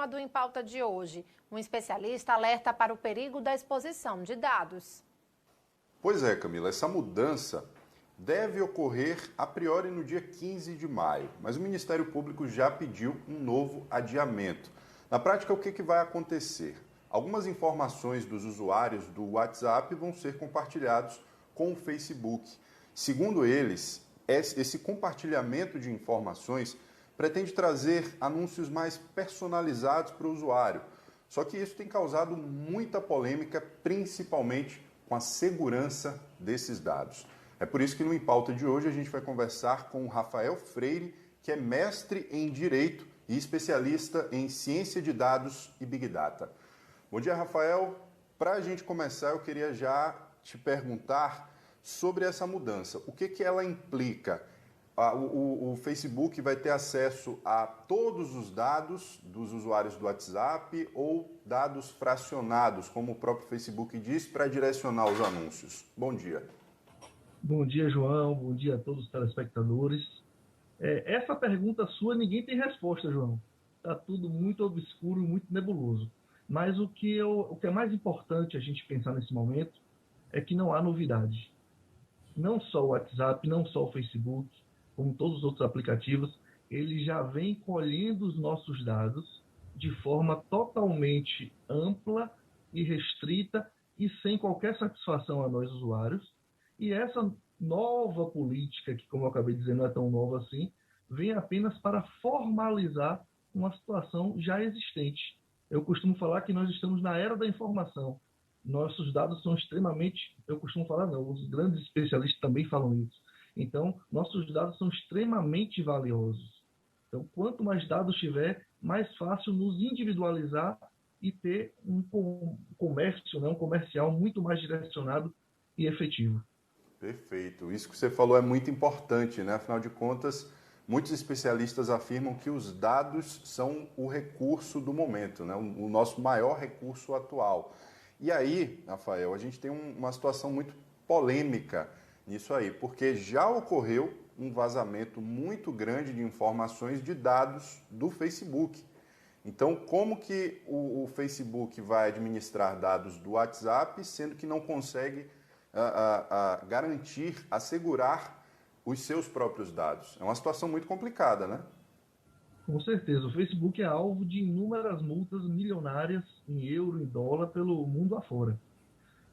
tema do Em Pauta de hoje. Um especialista alerta para o perigo da exposição de dados. Pois é, Camila, essa mudança deve ocorrer a priori no dia 15 de maio, mas o Ministério Público já pediu um novo adiamento. Na prática, o que vai acontecer? Algumas informações dos usuários do WhatsApp vão ser compartilhados com o Facebook. Segundo eles, esse compartilhamento de informações pretende trazer anúncios mais personalizados para o usuário. Só que isso tem causado muita polêmica, principalmente com a segurança desses dados. É por isso que no Em Pauta de hoje a gente vai conversar com o Rafael Freire, que é mestre em Direito e especialista em Ciência de Dados e Big Data. Bom dia, Rafael. Para a gente começar, eu queria já te perguntar sobre essa mudança. O que ela implica? O Facebook vai ter acesso a todos os dados dos usuários do WhatsApp ou dados fracionados, como o próprio Facebook diz, para direcionar os anúncios? Bom dia. Bom dia, João. Bom dia a todos os telespectadores. Essa pergunta sua, ninguém tem resposta, João. Está tudo muito obscuro, muito nebuloso. Mas o que é mais importante a gente pensar nesse momento é que não há novidade. Não só o WhatsApp, não só o Facebook, como todos os outros aplicativos, ele já vem colhendo os nossos dados de forma totalmente ampla e restrita e sem qualquer satisfação a nós usuários. E essa nova política, que como eu acabei de dizer não é tão nova assim, vem apenas para formalizar uma situação já existente. Eu costumo falar que nós estamos na era da informação. Nossos dados são extremamente, eu costumo falar não, os grandes especialistas também falam isso. Então, nossos dados são extremamente valiosos. Então, quanto mais dados tiver, mais fácil nos individualizar e ter um comércio, um comercial muito mais direcionado e efetivo. Perfeito. Isso que você falou é muito importante, né? Afinal de contas, muitos especialistas afirmam que os dados são o recurso do momento, né? O nosso maior recurso atual. E aí, Rafael, a gente tem uma situação muito polêmica nisso aí, porque já ocorreu um vazamento muito grande de informações de dados do Facebook. Então, como que o Facebook vai administrar dados do WhatsApp, sendo que não consegue garantir, assegurar os seus próprios dados? É uma situação muito complicada, né? Com certeza. O Facebook é alvo de inúmeras multas milionárias em euro, em dólar, pelo mundo afora.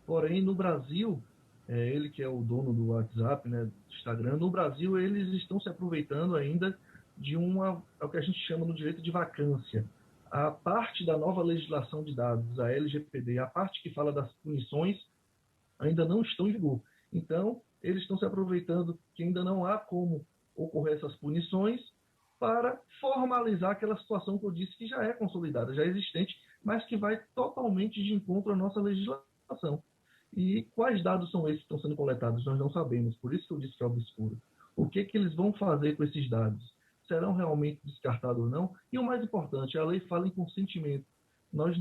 Porém, no Brasil, ele que é o dono do WhatsApp, né, do Instagram, no Brasil eles estão se aproveitando ainda de é o que a gente chama no direito de vacância. A parte da nova legislação de dados, a LGPD, a parte que fala das punições, ainda não estão em vigor. Então, eles estão se aproveitando que ainda não há como ocorrer essas punições para formalizar aquela situação que eu disse que já é consolidada, já é existente, mas que vai totalmente de encontro à nossa legislação. E quais dados são esses que estão sendo coletados? Nós não sabemos, por isso que eu disse que é obscuro. O que eles vão fazer com esses dados? Serão realmente descartados ou não? E o mais importante, a lei fala em consentimento. Nós,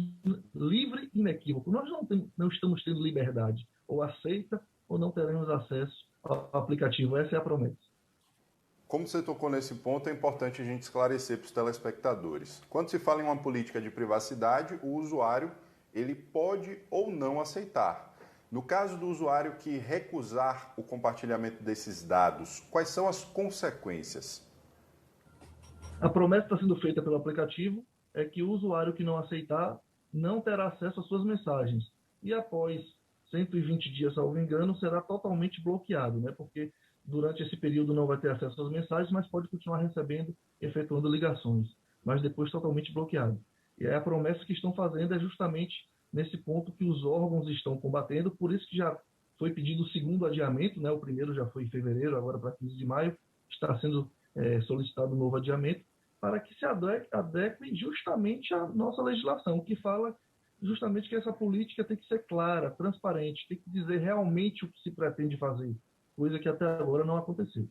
livre e inequívoco, nós não estamos tendo liberdade. Ou aceita ou não teremos acesso ao aplicativo. Essa é a promessa. Como você tocou nesse ponto, é importante a gente esclarecer para os telespectadores. Quando se fala em uma política de privacidade, o usuário ele pode ou não aceitar. No caso do usuário que recusar o compartilhamento desses dados, quais são as consequências? A promessa que está sendo feita pelo aplicativo é que o usuário que não aceitar não terá acesso às suas mensagens. E após 120 dias, salvo engano, será totalmente bloqueado, né? Porque durante esse período não vai ter acesso às mensagens, mas pode continuar recebendo, efetuando ligações, mas depois totalmente bloqueado. E aí a promessa que estão fazendo é justamente nesse ponto que os órgãos estão combatendo, por isso que já foi pedido o segundo adiamento, né? O primeiro já foi em fevereiro, agora para 15 de maio, está sendo solicitado um novo adiamento, para que se adeque justamente à nossa legislação, que fala justamente que essa política tem que ser clara, transparente, tem que dizer realmente o que se pretende fazer, coisa que até agora não aconteceu.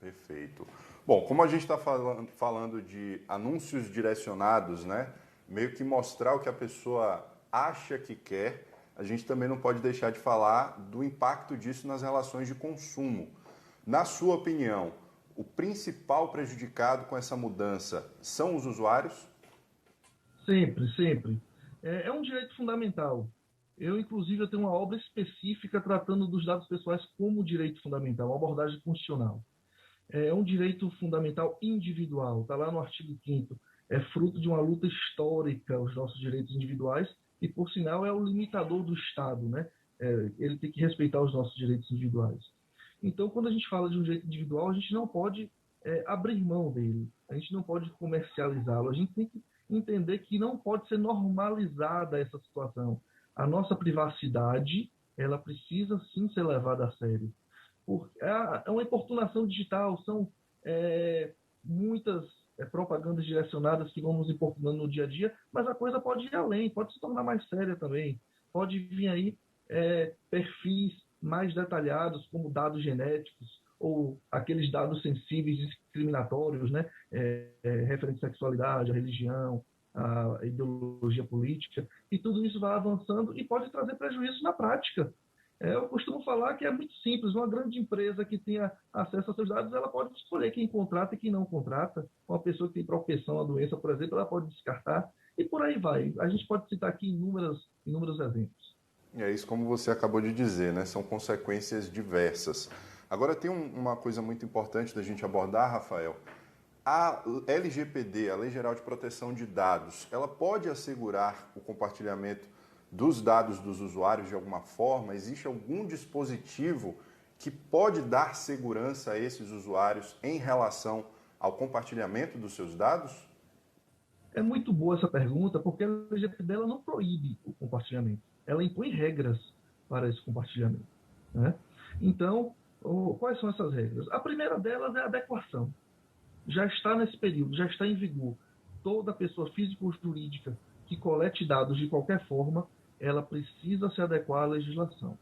Perfeito. Bom, como a gente está falando de anúncios direcionados, né? Meio que mostrar o que a pessoa acha que quer, a gente também não pode deixar de falar do impacto disso nas relações de consumo. Na sua opinião, o principal prejudicado com essa mudança são os usuários? Sempre, sempre. É um direito fundamental. Inclusive, eu tenho uma obra específica tratando dos dados pessoais como direito fundamental, uma abordagem constitucional. É um direito fundamental individual, está lá no artigo 5º. É fruto de uma luta histórica, os nossos direitos individuais, e, por sinal, é o limitador do Estado, né? Ele tem que respeitar os nossos direitos individuais. Então, quando a gente fala de um direito individual, a gente não pode abrir mão dele, a gente não pode comercializá-lo, a gente tem que entender que não pode ser normalizada essa situação. A nossa privacidade, ela precisa sim ser levada a sério. É uma importunação digital, são muitas propagandas direcionadas que vão nos importunando no dia a dia, mas a coisa pode ir além, pode se tornar mais séria também. Pode vir aí perfis mais detalhados, como dados genéticos, ou aqueles dados sensíveis discriminatórios, né? Referente à sexualidade, à religião, à ideologia política, e tudo isso vai avançando e pode trazer prejuízo na prática. Eu costumo falar que é muito simples. Uma grande empresa que tenha acesso aos seus dados, ela pode escolher quem contrata e quem não contrata. Uma pessoa que tem propensão à doença, por exemplo, ela pode descartar. E por aí vai. A gente pode citar aqui inúmeros exemplos. É isso como você acabou de dizer, né? São consequências diversas. Agora tem uma coisa muito importante da gente abordar, Rafael. A LGPD, a Lei Geral de Proteção de Dados, ela pode assegurar o compartilhamento dos dados dos usuários de alguma forma? Existe algum dispositivo que pode dar segurança a esses usuários em relação ao compartilhamento dos seus dados? É muito boa essa pergunta, porque a LGPD ela não proíbe o compartilhamento. Ela impõe regras para esse compartilhamento, né? Então, quais são essas regras? A primeira delas é a adequação. Já está nesse período, já está em vigor. Toda pessoa física ou jurídica que colete dados de qualquer forma, ela precisa se adequar à legislação.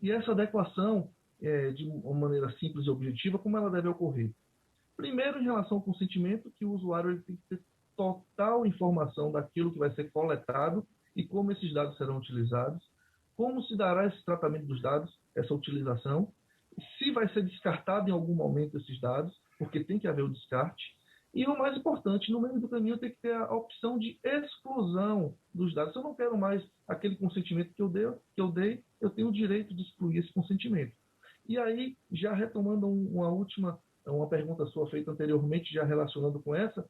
E essa adequação, de uma maneira simples e objetiva, como ela deve ocorrer? Primeiro, em relação ao consentimento, que o usuário ele tem que ter total informação daquilo que vai ser coletado e como esses dados serão utilizados, como se dará esse tratamento dos dados, essa utilização, se vai ser descartado em algum momento esses dados, porque tem que haver o descarte. E o mais importante, no meio do caminho tem que ter a opção de exclusão dos dados. Se eu não quero mais aquele consentimento que eu dei, eu tenho o direito de excluir esse consentimento. E aí, já retomando uma pergunta sua feita anteriormente, já relacionando com essa,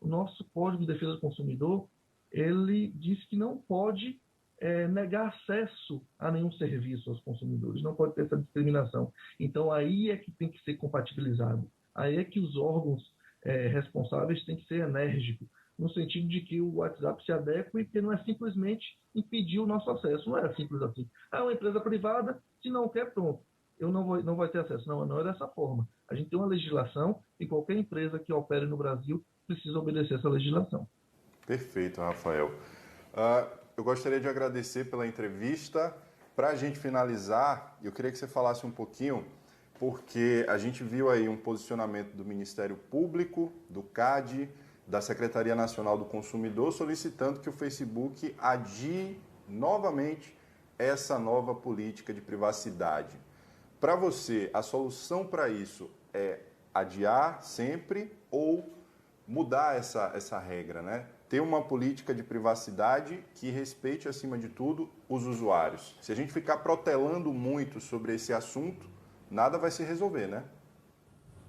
o nosso Código de Defesa do Consumidor, ele diz que não pode negar acesso a nenhum serviço aos consumidores, não pode ter essa discriminação. Então, aí é que tem que ser compatibilizado. Aí é que os órgãos responsáveis têm que ser enérgicos, no sentido de que o WhatsApp se adeque, porque não é simplesmente impedir o nosso acesso, não é simples assim. É uma empresa privada, se não quer, pronto, eu não vai ter acesso. Não, não é dessa forma. A gente tem uma legislação e qualquer empresa que opere no Brasil precisa obedecer essa legislação. Perfeito, Rafael. Eu gostaria de agradecer pela entrevista. Para a gente finalizar, eu queria que você falasse um pouquinho, porque a gente viu aí um posicionamento do Ministério Público, do CAD, da Secretaria Nacional do Consumidor, solicitando que o Facebook adie novamente essa nova política de privacidade. Para você, a solução para isso é adiar sempre ou mudar essa regra, né? Ter uma política de privacidade que respeite, acima de tudo, os usuários. Se a gente ficar protelando muito sobre esse assunto, nada vai se resolver, né?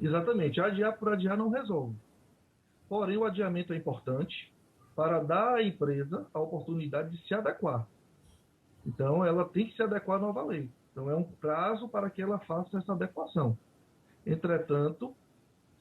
Exatamente. Adiar por adiar não resolve. Porém, o adiamento é importante para dar à empresa a oportunidade de se adequar. Então, ela tem que se adequar à nova lei. Então, é um prazo para que ela faça essa adequação. Entretanto,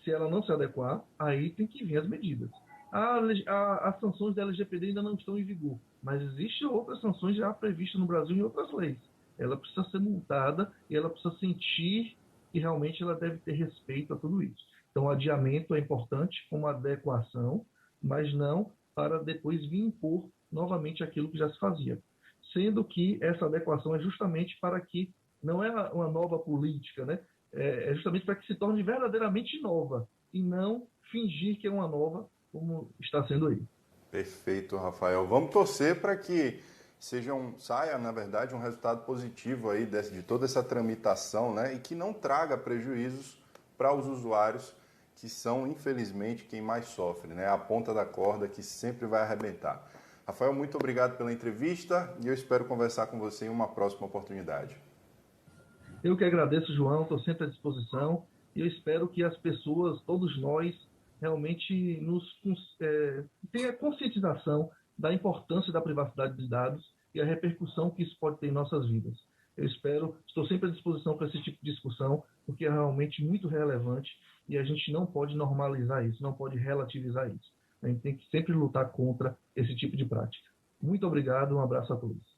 se ela não se adequar, aí tem que vir as medidas. As sanções da LGPD ainda não estão em vigor, mas existem outras sanções já previstas no Brasil em outras leis. Ela precisa ser multada e ela precisa sentir que realmente ela deve ter respeito a tudo isso. Então, o adiamento é importante como adequação, mas não para depois vir impor novamente aquilo que já se fazia. Sendo que essa adequação é justamente para que não é uma nova política, né? É justamente para que se torne verdadeiramente nova e não fingir que é uma nova, como está sendo aí. Perfeito, Rafael. Vamos torcer para que saia, na verdade, um resultado positivo aí de toda essa tramitação, né? E que não traga prejuízos para os usuários que são, infelizmente, quem mais sofre, né? A ponta da corda que sempre vai arrebentar. Rafael, muito obrigado pela entrevista e eu espero conversar com você em uma próxima oportunidade. Eu que agradeço, João, estou sempre à disposição e eu espero que as pessoas, todos nós, realmente tenha conscientização da importância da privacidade dos dados e a repercussão que isso pode ter em nossas vidas. Eu estou sempre à disposição para esse tipo de discussão, porque é realmente muito relevante e a gente não pode normalizar isso, não pode relativizar isso. A gente tem que sempre lutar contra esse tipo de prática. Muito obrigado, um abraço a todos.